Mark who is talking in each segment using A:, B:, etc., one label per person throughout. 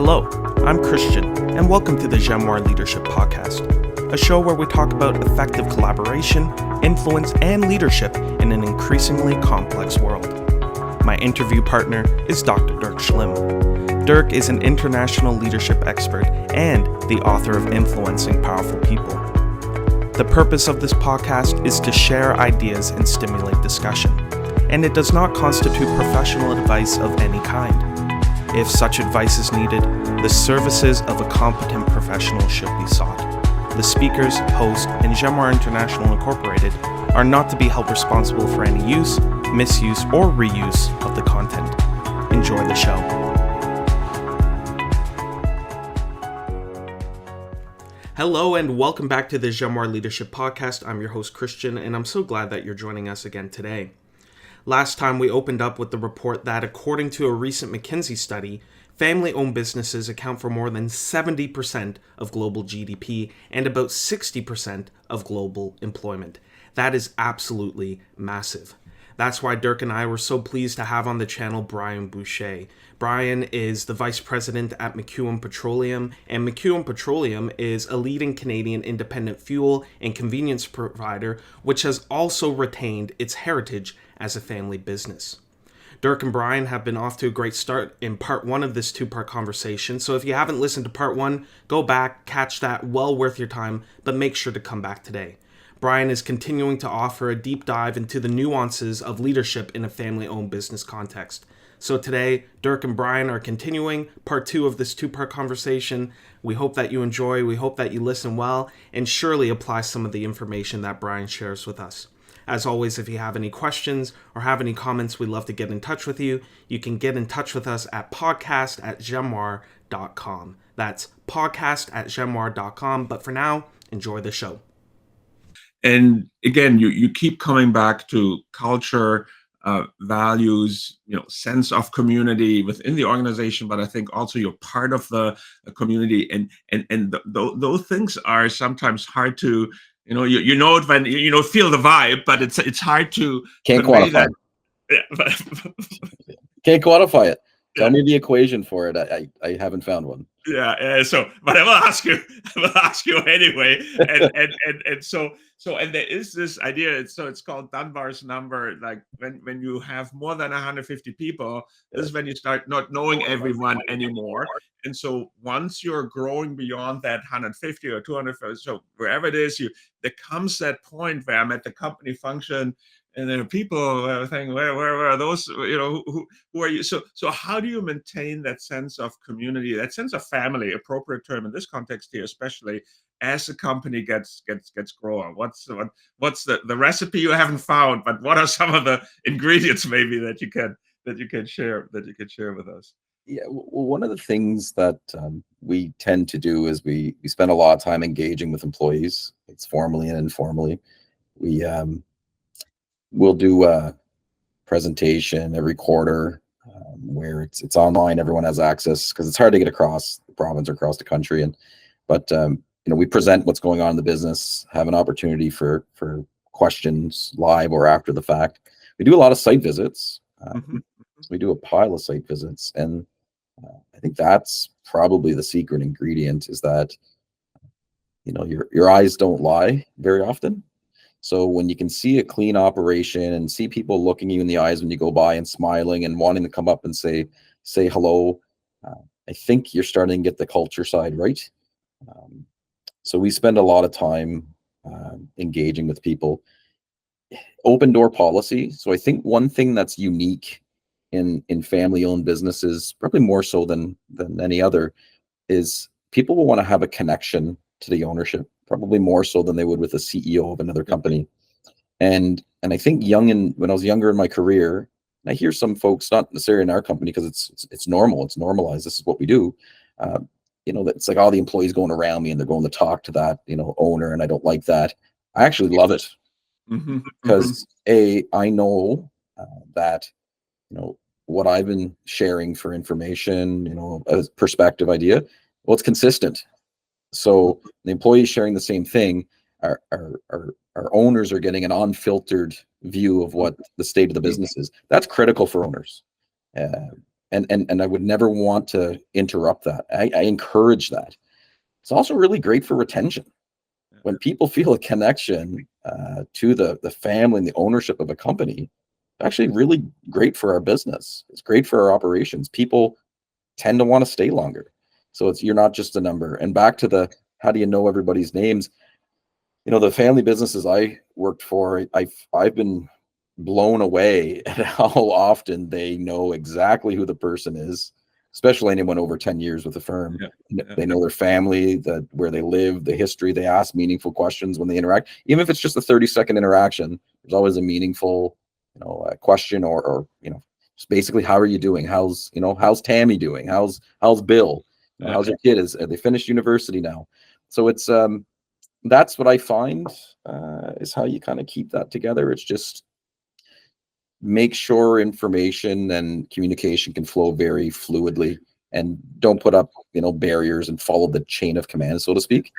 A: Hello, I'm Christian, and welcome to the Jamoir Leadership Podcast, a show where we talk about effective collaboration, influence, and leadership in an increasingly complex world. My interview partner is Dr. Dirk Schlimm. Dirk is an international leadership expert and the author of Influencing Powerful People. The purpose of this podcast is to share ideas and stimulate discussion, and it does not constitute professional advice of any kind. If such advice is needed, the services of a competent professional should be sought. The speakers, host, and Jamoir International Incorporated are not to be held responsible for any use, misuse, or reuse of the content. Enjoy the show. Hello and welcome back to the Jamoir Leadership Podcast. I'm your host Christian, and I'm so glad that you're joining us again today. Last time we opened up with the report that according to a recent McKinsey study, family-owned businesses account for more than 70% of global GDP and about 60% of global employment. That is absolutely massive. That's why Dirk and I were so pleased to have on the channel Brian Boucher. Brian is the vice president at MacEwen Petroleum, and MacEwen Petroleum is a leading Canadian independent fuel and convenience provider, which has also retained its heritage as a family business. Dirk and Brian have been off to a great start in part one of this two-part conversation, so if you haven't listened to part one, go back, catch that, well worth your time, but make sure to come back today. Brian is continuing to offer a deep dive into the nuances of leadership in a family-owned business context. So today, Dirk and Brian are continuing part two of this two-part conversation. We hope that you enjoy, we hope that you listen well, and surely apply some of the information that Brian shares with us. As always, if you have any questions or have any comments, we'd love to get in touch with you. You can get in touch with us at podcast@jamoir.com. That's podcast@jamoir.com. But for now, enjoy the show.
B: And again, you keep coming back to culture, values, sense of community within the organization, but I think also you're part of the community, and those things are sometimes hard to, it when feel the vibe, but it's hard to
C: can't quantify it. Yeah. Can't quantify it. Tell me the equation for it. I haven't found one.
B: Yeah. So, but I will ask you anyway. And so there is this idea. So it's called Dunbar's number. Like when you have more than 150 people, this is when you start not knowing everyone anymore. And so once you're growing beyond that 150 or 200, so wherever it is, there comes that point where I'm at the company function. And then people think, where are those? Who are you? So how do you maintain that sense of community, that sense of family, appropriate term in this context here, especially as the company gets growing? What's the recipe you haven't found? But what are some of the ingredients maybe that you can share with us?
C: Yeah, well, one of the things that we tend to do is we spend a lot of time engaging with employees. It's formally and informally. We'll do a presentation every quarter where it's online. Everyone has access because it's hard to get across the province or across the country. But we present what's going on in the business, have an opportunity for questions live or after the fact. We do a lot of site visits. We do a pile of site visits, and I think that's probably the secret ingredient is that your eyes don't lie very often. So when you can see a clean operation and see people looking you in the eyes when you go by and smiling and wanting to come up and say hello, I think you're starting to get the culture side right. So we spend a lot of time engaging with people. Open door policy. So I think one thing that's unique in family-owned businesses, probably more so than any other, is people will want to have a connection to the ownership, probably more so than they would with a CEO of another company. And I think when I was younger in my career, I hear some folks, not necessarily in our company because it's normal, it's normalized, this is what we do. That it's like all the employees going around me and they're going to talk to that owner, and I don't like that. I actually love it because I know that what I've been sharing for information, a perspective idea, well, it's consistent. So the employees sharing the same thing, our owners are getting an unfiltered view of what the state of the business is. That's critical for owners. and I would never want to interrupt that. I encourage that. It's also really great for retention. When people feel a connection to the family and the ownership of a company, actually really great for our business. It's great for our operations. People tend to want to stay longer. So you're not just a number. And back to the, how do you know everybody's names? The family businesses I worked for, I've been blown away at how often they know exactly who the person is, especially anyone over 10 years with the firm. They know their family, where they live, the history. They ask meaningful questions when they interact. Even if it's just a 30-second interaction, there's always a meaningful, question or just basically, how are you doing? How's Tammy doing? How's Bill? How's your kid? Are they finished university now? So it's that's what I find is how you kind of keep that together. It's just make sure information and communication can flow very fluidly, and don't put up barriers and follow the chain of command, so to speak.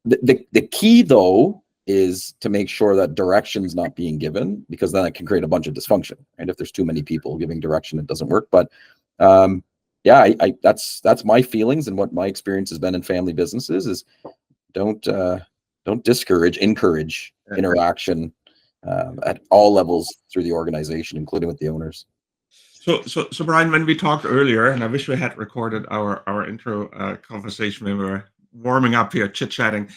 C: The key though is to make sure that direction's not being given, because then it can create a bunch of dysfunction, right? If there's too many people giving direction, it doesn't work. But that's my feelings, and what my experience has been in family businesses is don't discourage, encourage interaction at all levels through the organization, including with the owners.
B: So Brian, when we talked earlier, and I wish we had recorded our intro conversation when we were warming up here, chit-chatting,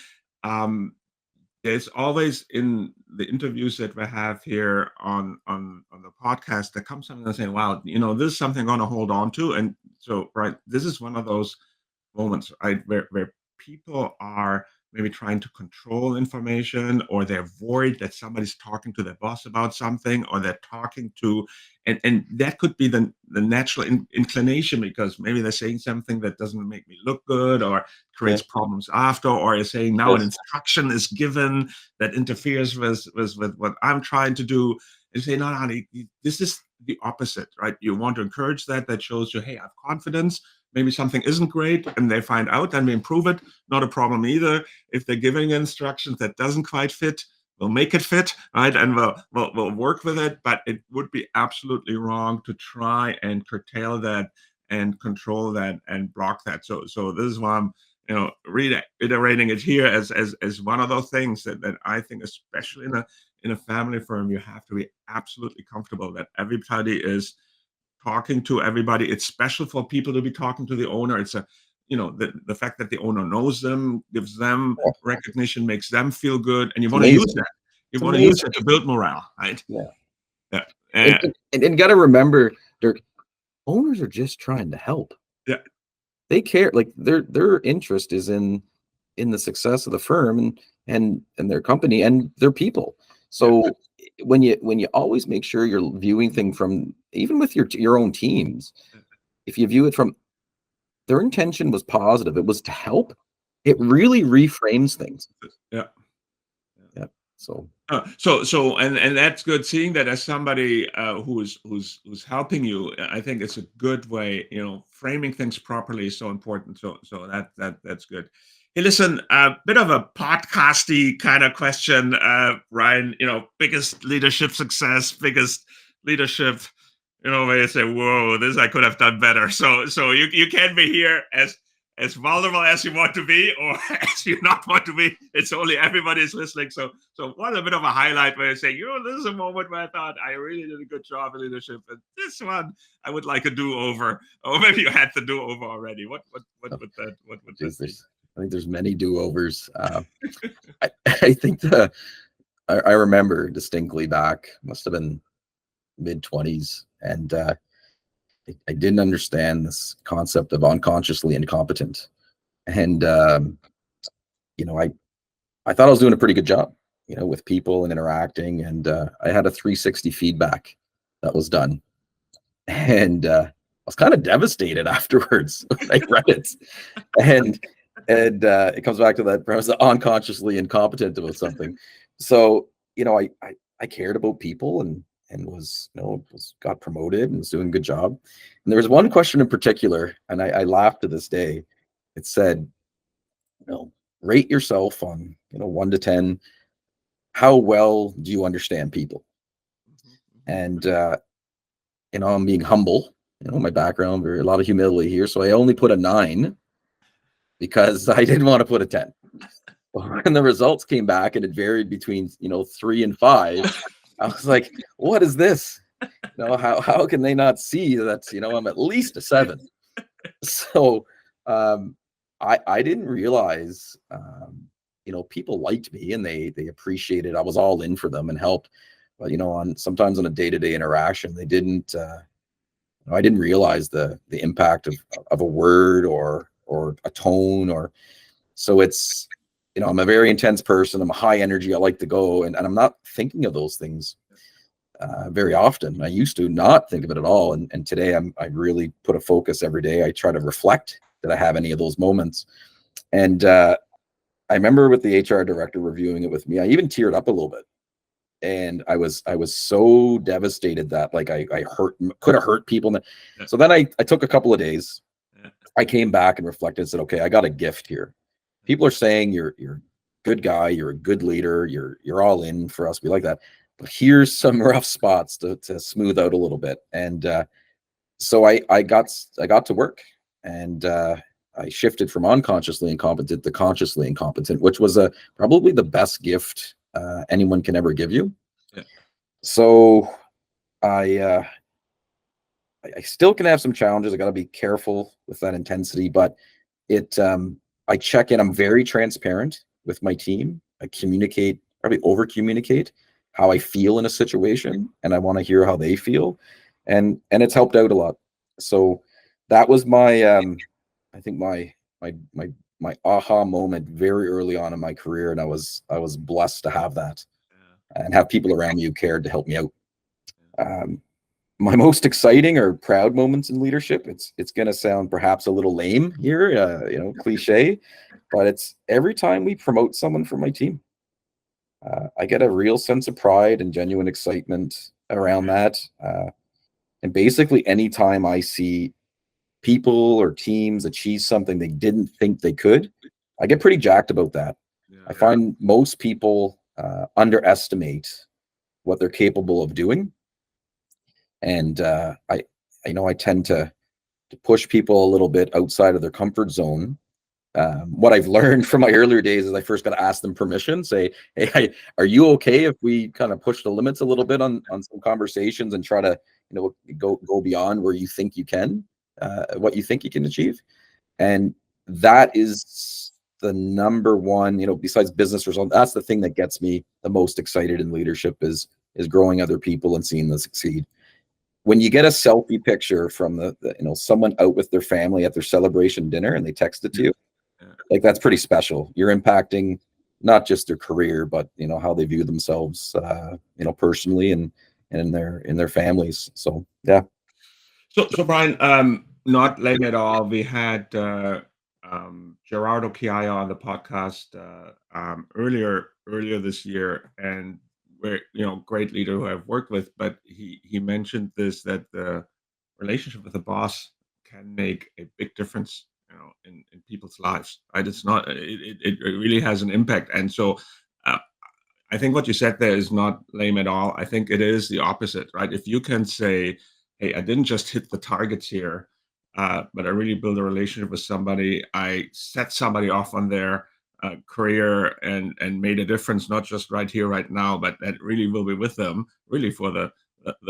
B: there's always in the interviews that we have here on the podcast, there comes something and saying, wow, this is something I'm going to hold on to. And so, right, this is one of those moments, right, where people are maybe trying to control information, or they're worried that somebody's talking to their boss about something, or they're talking to, and that could be the natural inclination, because maybe they're saying something that doesn't make me look good, or creates problems after, or is saying now an instruction is given that interferes with what I'm trying to do. And say, no, honey, this is the opposite, right? You want to encourage that shows you, hey, I have confidence. Maybe something isn't great and they find out, then we improve it. Not a problem either. If they're giving instructions that doesn't quite fit, we'll make it fit, right? And we'll work with it. But it would be absolutely wrong to try and curtail that and control that and block that. So this is why I'm reiterating it here as one of those things that I think, especially in a family firm, you have to be absolutely comfortable that everybody is talking to everybody. It's special for people to be talking to the owner. It's the fact that the owner knows them, gives them recognition, makes them feel good, and you want to use that. You want to use it to build morale, right?
C: Yeah. And got to remember, Dirk, owners are just trying to help.
B: Yeah.
C: They care, like their interest is in the success of the firm and their company and their people. So when you always make sure you're viewing things from, even with your own teams, if you view it from their intention was positive, it was to help, it really reframes things.
B: Yeah.
C: So
B: and that's good. Seeing that as somebody who's helping you, I think it's a good way. Framing things properly is so important. So that's good. Hey, listen, a bit of a podcasty kind of question, Brian. Biggest leadership success, biggest leadership. Where you say, "Whoa, this I could have done better." So you can be here as vulnerable as you want to be, or as you not want to be. It's only everybody's listening. So what a bit of a highlight where you say, this is a moment where I thought I really did a good job in leadership, and this one I would like a do-over, or maybe you had the do-over already. What would that be?
C: I think there's many do-overs. I think I remember distinctly back, must have been mid-20s, and I didn't understand this concept of unconsciously incompetent. And I thought I was doing a pretty good job, with people and interacting. And I had a 360 feedback that was done. And I was kind of devastated afterwards when I read it. And it comes back to that premise of unconsciously incompetent about something. So, I cared about people and got promoted and was doing a good job. And there was one question in particular, and I laughed to this day. It said, rate yourself on 1 to 10. How well do you understand people? And I'm being humble, my background, a lot of humility here. So I only put a 9 because I didn't want to put a 10. When the results came back and it varied between 3 and 5, I was like, what is this? How can they not see that I'm at least a 7? So I didn't realize people liked me and they appreciated I was all in for them and helped. But sometimes on a day-to-day interaction, they didn't I didn't realize the impact of a word or a tone. Or so it's I'm a very intense person. I'm a high energy. I like to go, and I'm not thinking of those things very often. I used to not think of it at all, and today I really put a focus every day. I try to reflect, did I have any of those moments? And I remember with the HR director reviewing it with me, I even teared up a little bit. And I was so devastated that like I could have hurt people. So then I took a couple of days. I came back and reflected and said, okay, I got a gift here. People are saying you're a good guy, you're a good leader, you're all in for us. We like that. But here's some rough spots to smooth out a little bit. And so I got to work, and I shifted from unconsciously incompetent to consciously incompetent, which was probably the best gift anyone can ever give you.
B: Yeah.
C: So I still can have some challenges. I got to be careful with that intensity, but I check in. I'm very transparent with my team. I communicate, probably over communicate how I feel in a situation, and I want to hear how they feel, and it's helped out a lot. So that was my I think my aha moment very early on in my career, and I was blessed to have that and have people around me who cared to help me out. My most exciting or proud moments in leadership, it's going to sound perhaps a little lame here, cliche, but it's every time we promote someone from my team. I get a real sense of pride and genuine excitement around that. And basically anytime I see people or teams achieve something they didn't think they could, I get pretty jacked about that. I find most people underestimate what they're capable of doing. And I tend to push people a little bit outside of their comfort zone. What I've learned from my earlier days is I first got to ask them permission, say, hey, are you okay if we kind of push the limits a little bit on some conversations and try to, go beyond where you think you can, what you think you can achieve? And that is the number one, besides business results, that's the thing that gets me the most excited in leadership is growing other people and seeing them succeed. When you get a selfie picture from the someone out with their family at their celebration dinner and they text it to you, like that's pretty special. You're impacting not just their career, but how they view themselves, personally and in their families. So yeah.
B: So Brian, not lame at all. We had Gerardo Chiaya on the podcast earlier this year, and we're great leader who I've worked with, but he mentioned this, that the relationship with the boss can make a big difference in people's lives, right? It's not it really has an impact. And so I think what you said there is not lame at all. I think it is the opposite, right? If you can say, hey, I didn't just hit the targets here, but I really build a relationship with somebody, I set somebody off on their career and made a difference, not just right here, right now, but that really will be with them really for the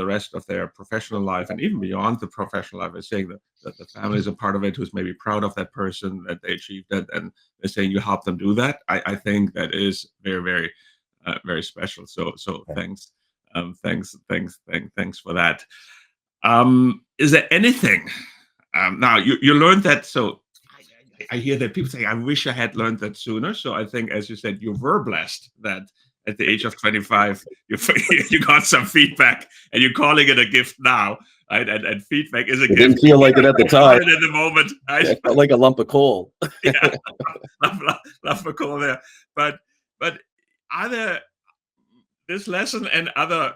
B: rest of their professional life and even beyond the professional life. I'm saying that the family is a part of it, who's maybe proud of that person, that they achieved it, and they're saying you help them do that. I think that is very, very, very special. So thanks, thanks for that. Is there anything? Now you learned that. So I hear that people say, I wish I had learned that sooner. So I think, as you said, you were blessed that at the age of 25, you got some feedback and you're calling it a gift now, right? And feedback is a gift.
C: Didn't feel like it at the time.
B: At the moment, right?
C: It felt like a lump of coal.
B: Yeah, lump of coal there. But are there this lesson and other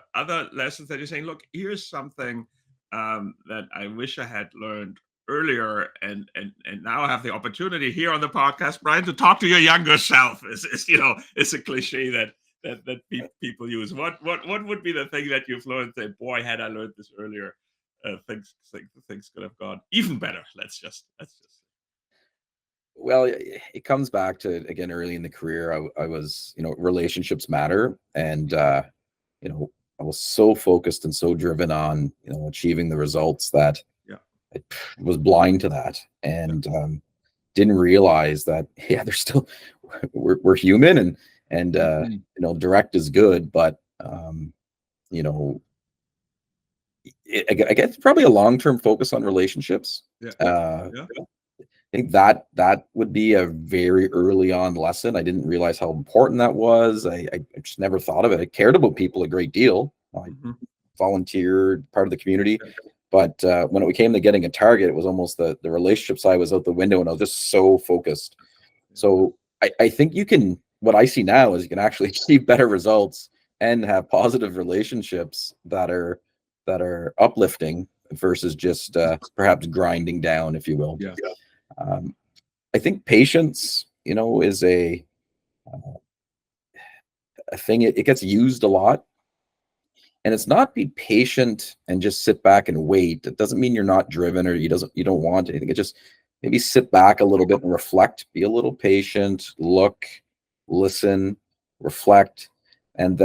B: lessons that you're saying, look, here's something that I wish I had learned earlier, and now I have the opportunity here on the podcast, Brian, to talk to your younger self. It's a cliche that people use. What would be the thing that you've learned that, boy, had I learned this earlier, things could have gone even better. Let's just.
C: Well, it comes back to, again, early in the career, I was, relationships matter. And, I was so focused and so driven on, achieving the results that I was blind to that. And, didn't realize that, yeah, there's still, we're human, and direct is good, but, I guess probably a long-term focus on relationships. I think that would be a very early on lesson. I didn't realize how important that was. I just never thought of it. I cared about people a great deal. I volunteered, part of the community. But when it came to getting a target, it was almost the relationship side was out the window, and I was just so focused. So I think what I see now is you can actually achieve better results and have positive relationships that are uplifting versus just perhaps grinding down, if you will. I think patience, is a thing. It gets used a lot, and it's not be patient and just sit back and wait. It doesn't mean you're not driven or you don't want anything. It just maybe sit back a little bit and reflect. Be a little patient. Look, listen, reflect, and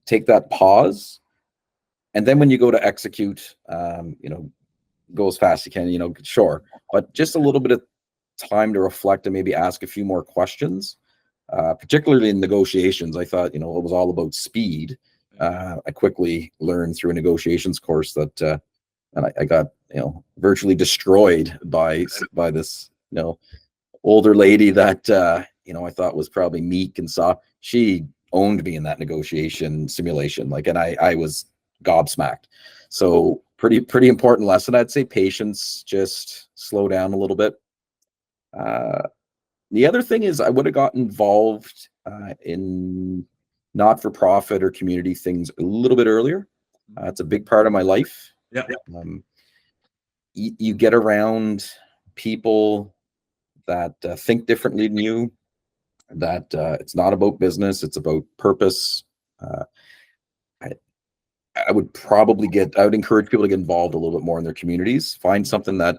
C: take that pause. And then when you go to execute, go as fast as you can. Sure, but just a little bit of time to reflect and maybe ask a few more questions, particularly in negotiations. I thought, it was all about speed. I quickly learned through a negotiations course that, and I got, virtually destroyed by this, older lady that, I thought was probably meek and soft. She owned me in that negotiation simulation. And I was gobsmacked. So pretty important lesson. I'd say patience, just slow down a little bit. The other thing is I would have got involved in not-for-profit or community things a little bit earlier. It's a big part of my life. You get around people that think differently than you, that it's not about business, it's about purpose. I would encourage people to get involved a little bit more in their communities. Find something that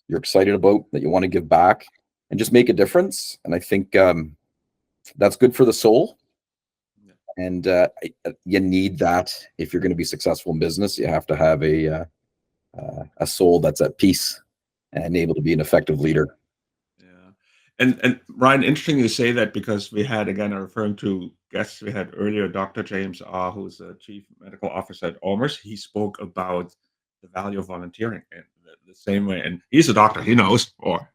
C: you're excited about, that you want to give back, and just make a difference. And I think that's good for the soul. And you need that if you're going to be successful in business. You have to have a soul that's at peace and able to be an effective leader.
B: And Ryan, interesting you say that, because we had, again, referring to guests we had earlier, Dr. James Ah, who's the Chief Medical Officer at OMERS. He spoke about the value of volunteering in the same way. And he's a doctor, he knows, but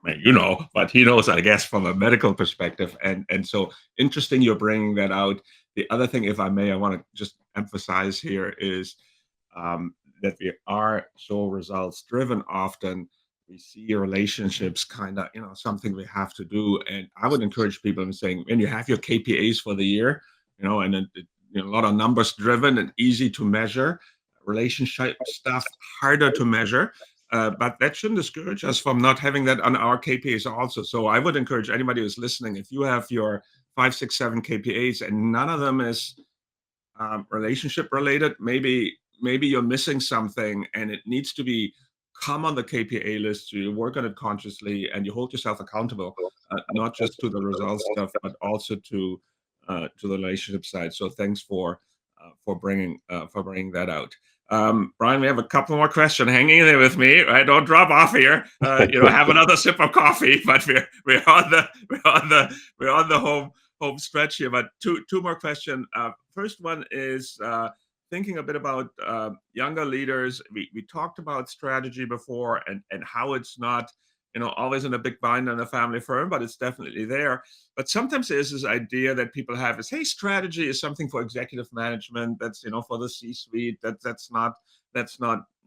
B: he knows, I guess, from a medical perspective. And so interesting you're bringing that out. The other thing, if I may, I want to just emphasize here is that we are so results driven often. We see relationships kind of, something we have to do. And I would encourage people in saying, when you have your KPIs for the year, and then, a lot of numbers driven and easy to measure, relationship stuff harder to measure. But that shouldn't discourage us from not having that on our KPIs also. So I would encourage anybody who's listening, if you have your 5, 6, 7 KPIs and none of them is relationship related, maybe you're missing something, and it needs to come on the KPI list. So you work on it consciously and you hold yourself accountable, not just to the results stuff, but also to the relationship side. So thanks for bringing that out. Brian, we have a couple more questions. Hang in there with me. Right? Don't drop off here. Have another sip of coffee. But we're on the home stretch here. But two more questions. First one is thinking a bit about younger leaders. We talked about strategy before and how it's not always in a big bind in a family firm, but it's definitely there. But sometimes there's this idea that people have is, hey, strategy is something for executive management. That's for the C-suite. That's not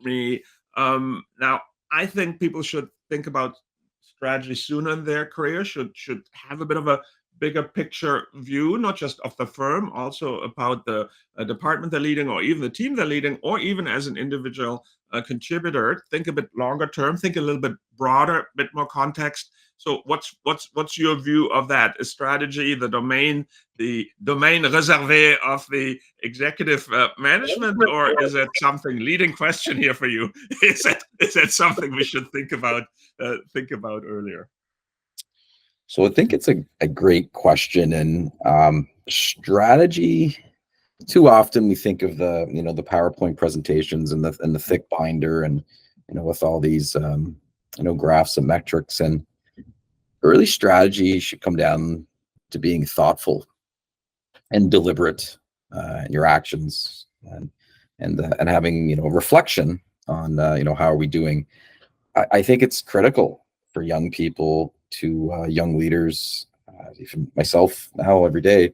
B: me. Now, I think people should think about strategy sooner in their career. Should have a bit of a bigger picture view, not just of the firm, also about the department they're leading, or even the team they're leading, or even as an individual contributor. Think a bit longer term, think a little bit broader, a bit more context. So what's your view of that? Is strategy the domain réservé of the executive management, or is it something leading question here for you? Is that something we should think about earlier?
C: So I think it's a great question, and strategy. Too often we think of the the PowerPoint presentations and the thick binder, and with all these graphs and metrics, and early strategy should come down to being thoughtful and deliberate in your actions, and having reflection on how are we doing. I think it's critical for young people to young leaders, even myself now every day,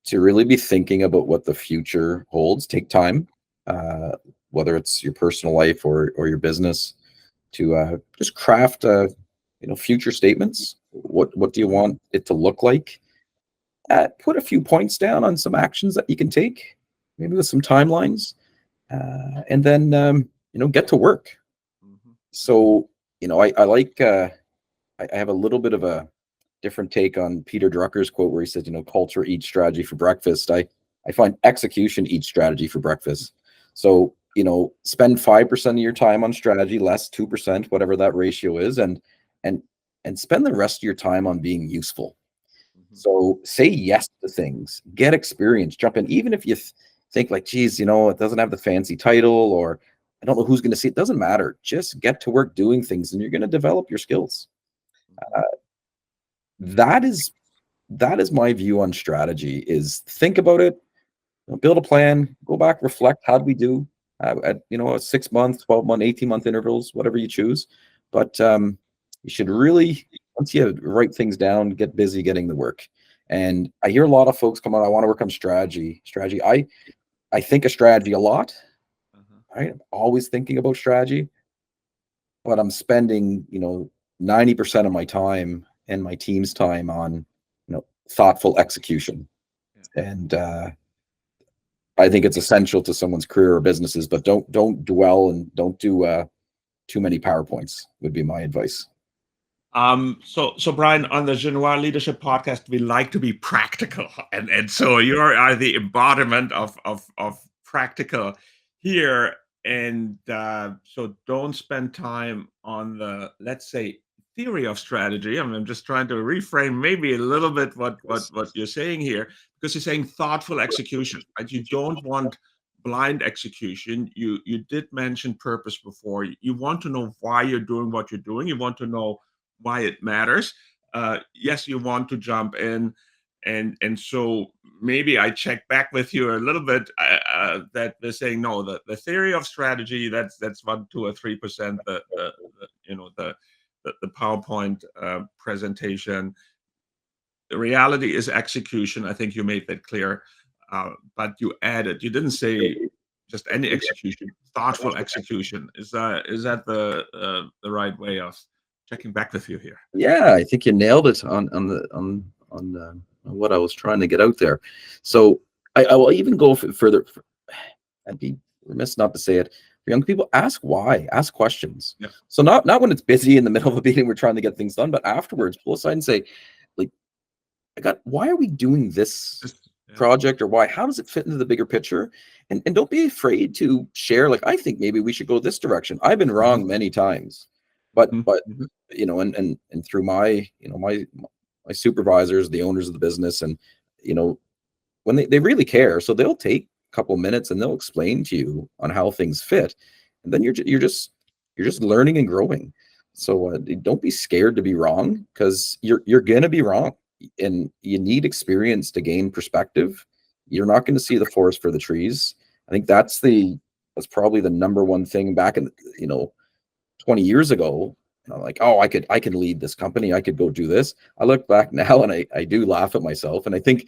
C: to really be thinking about what the future holds. Take time, whether it's your personal life or your business, to just craft future statements. What do you want it to look like? Put a few points down on some actions that you can take, maybe with some timelines, and then get to work. So I like I have a little bit of a different take on Peter Drucker's quote where he says, culture eats strategy for breakfast. I find execution eats strategy for breakfast. So, spend 5% of your time on strategy, less 2%, whatever that ratio is, and spend the rest of your time on being useful. So say yes to things, get experience, jump in, even if you think like, geez, it doesn't have the fancy title, or I don't know who's going to see it. Doesn't matter. Just get to work doing things, and you're going to develop your skills. That is my view on strategy. Is think about it, build a plan, go back, reflect. How did we do at 6 month, 12 month, 18-month intervals, whatever you choose. But you should really, once you write things down, get busy getting the work. And I hear a lot of folks come on, I want to work on strategy. I think of strategy a lot. Right? I'm always thinking about strategy, but I'm spending 90% of my time and my team's time on thoughtful execution. And I think it's essential to someone's career or businesses, but don't dwell and don't do too many PowerPoints would be my advice.
B: So Brian, on the Genois Leadership Podcast, we like to be practical, and so you are the embodiment of practical here. And so don't spend time on the, let's say, theory of strategy. I'm just trying to reframe maybe a little bit what you're saying here, because you're saying thoughtful execution, right? You don't want blind execution. You did mention purpose before. You want to know why you're doing what you're doing. You want to know why it matters. Yes, you want to jump in, and so maybe I check back with you a little bit that they're saying no, the theory of strategy, that's 1, 2, or 3%. The PowerPoint presentation. The reality is execution. I think you made that clear, but you didn't say just any execution. Thoughtful execution. Is that the right way of checking back with you here?
C: Yeah, I think you nailed it on what I was trying to get out there. So I will even go further. I'd be remiss not to say it. For young people, ask why. Ask questions. Yeah. So not when it's busy in the middle of a meeting, we're trying to get things done, but afterwards, pull aside and say, like, why are we doing this project, or why? How does it fit into the bigger picture? And don't be afraid to share. Like, I think maybe we should go this direction. I've been wrong many times, but and through my my supervisors, the owners of the business, and when they really care, so they'll take a couple of minutes and they'll explain to you on how things fit, and then you're just learning and growing. So don't be scared to be wrong, because you're gonna be wrong, and you need experience to gain perspective. You're not going to see the forest for the trees. I think that's probably the number one thing. Back in 20 years ago, like, oh, I could lead this company, I could go do this. I look back now and I do laugh at myself, and I think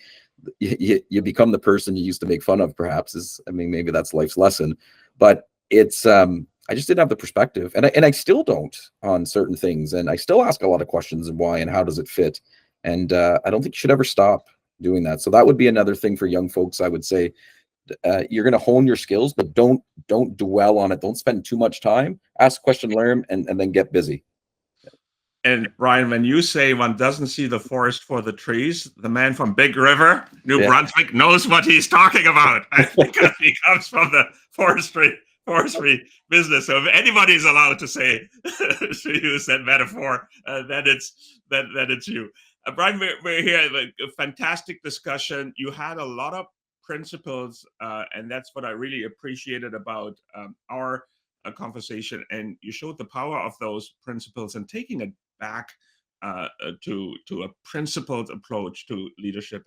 C: you become the person you used to make fun of, perhaps. Maybe that's life's lesson, but it's I just didn't have the perspective, and I still don't on certain things, and I still ask a lot of questions and why and how does it fit, and I don't think you should ever stop doing that. So that would be another thing for young folks. I would say you're going to hone your skills, but don't dwell on it. Don't spend too much time. Ask, question, learn, and then get busy.
B: And Brian, when you say one doesn't see the forest for the trees, the man from Big River, New Brunswick, knows what he's talking about because he comes from the forestry business. So if anybody is allowed to say to use that metaphor, then it's you. Brian, we're here. A fantastic discussion. You had a lot of principles, and that's what I really appreciated about our conversation. And you showed the power of those principles and taking it back to a principled approach to leadership.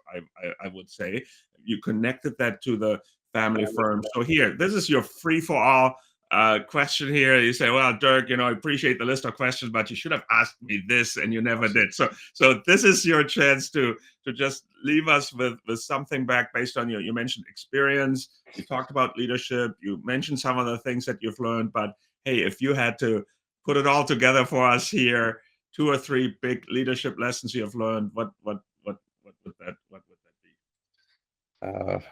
B: I would say you connected that to the family firm. So here, this is your free for all question here. You say, well, Dirk, I appreciate the list of questions, but you should have asked me this, and you never did. So this is your chance to just leave us with something back based on you mentioned experience. You talked about leadership. You mentioned some of the things that you've learned. But hey, if you had to put it all together for us here, 2 or 3 big leadership lessons you have learned, what would that be?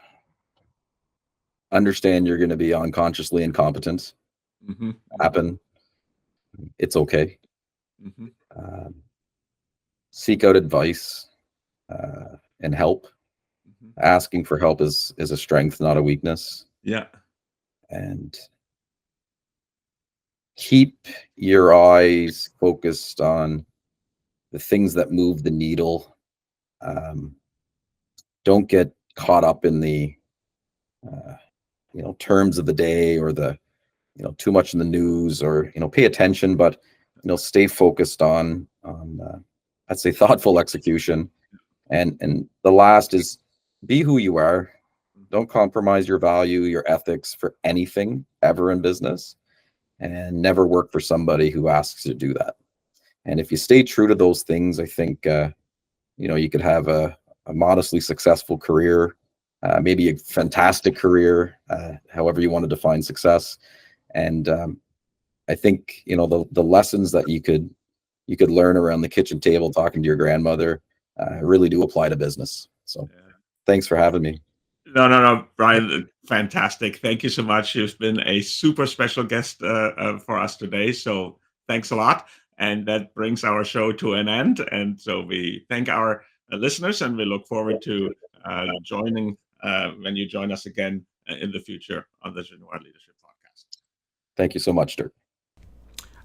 C: Understand you're going to be unconsciously incompetent. Happen. It's okay. Seek out advice and help. Asking for help is a strength, not a weakness.
B: Yeah.
C: And keep your eyes focused on the things that move the needle. Don't get caught up in the terms of the day or the too much in the news, or pay attention, but stay focused on I'd say thoughtful execution. And the last is be who you are. Don't compromise your value, your ethics for anything ever in business, and never work for somebody who asks you to do that. And if you stay true to those things, I think you could have a modestly successful career, maybe a fantastic career, however you want to define success. And I think the lessons that you could learn around the kitchen table talking to your grandmother really do apply to business. So thanks for having me.
B: No, Brian, fantastic. Thank you so much. You've been a super special guest for us today. So thanks a lot. And that brings our show to an end. And so we thank our listeners, and we look forward to joining when you join us again in the future on the Genoir Leadership Podcast.
C: Thank you so much, Dirk.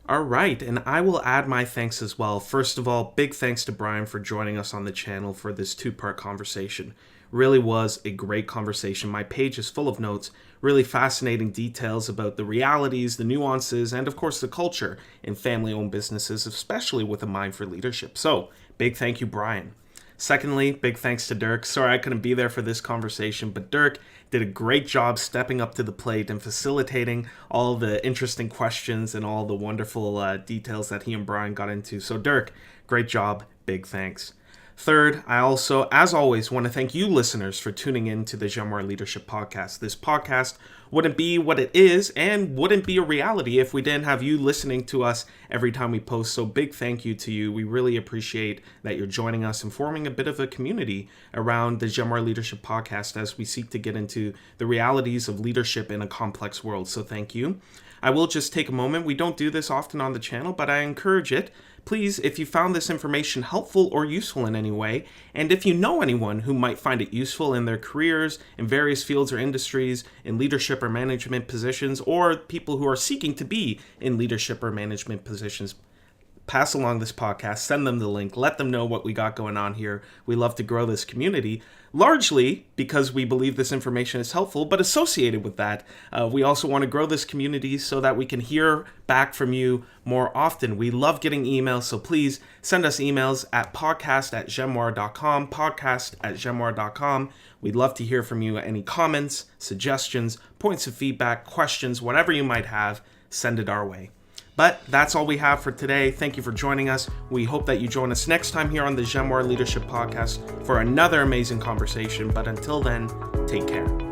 A: All right, and I will add my thanks as well. First of all, big thanks to Brian for joining us on the channel for this 2-part conversation. Really was a great conversation. My page is full of notes, really fascinating details about the realities, the nuances, and of course the culture in family-owned businesses, especially with a mind for leadership. So, big thank you, Brian. Secondly, big thanks to Dirk. Sorry I couldn't be there for this conversation, but Dirk did a great job stepping up to the plate and facilitating all the interesting questions and all the wonderful details that he and Brian got into. So Dirk, great job. Big thanks. Third, I also, as always, want to thank you listeners for tuning in to the Genoir Leadership Podcast. This podcast wouldn't be what it is and wouldn't be a reality if we didn't have you listening to us every time we post. So big thank you to you. We really appreciate that you're joining us and forming a bit of a community around the Genoir Leadership Podcast as we seek to get into the realities of leadership in a complex world. So thank you. I will just take a moment. We don't do this often on the channel, but I encourage it. Please, if you found this information helpful or useful in any way, and if you know anyone who might find it useful in their careers in various fields or industries, in leadership or management positions, or people who are seeking to be in leadership or management positions, pass along this podcast, send them the link, let them know what we got going on here. We love to grow this community, largely because we believe this information is helpful, but associated with that, we also want to grow this community so that we can hear back from you more often. We love getting emails, so please send us emails at podcast@genoir.com, podcast@genoir.com. We'd love to hear from you. Any comments, suggestions, points of feedback, questions, whatever you might have, send it our way. But that's all we have for today. Thank you for joining us. We hope that you join us next time here on the Genoir Leadership Podcast for another amazing conversation. But until then, take care.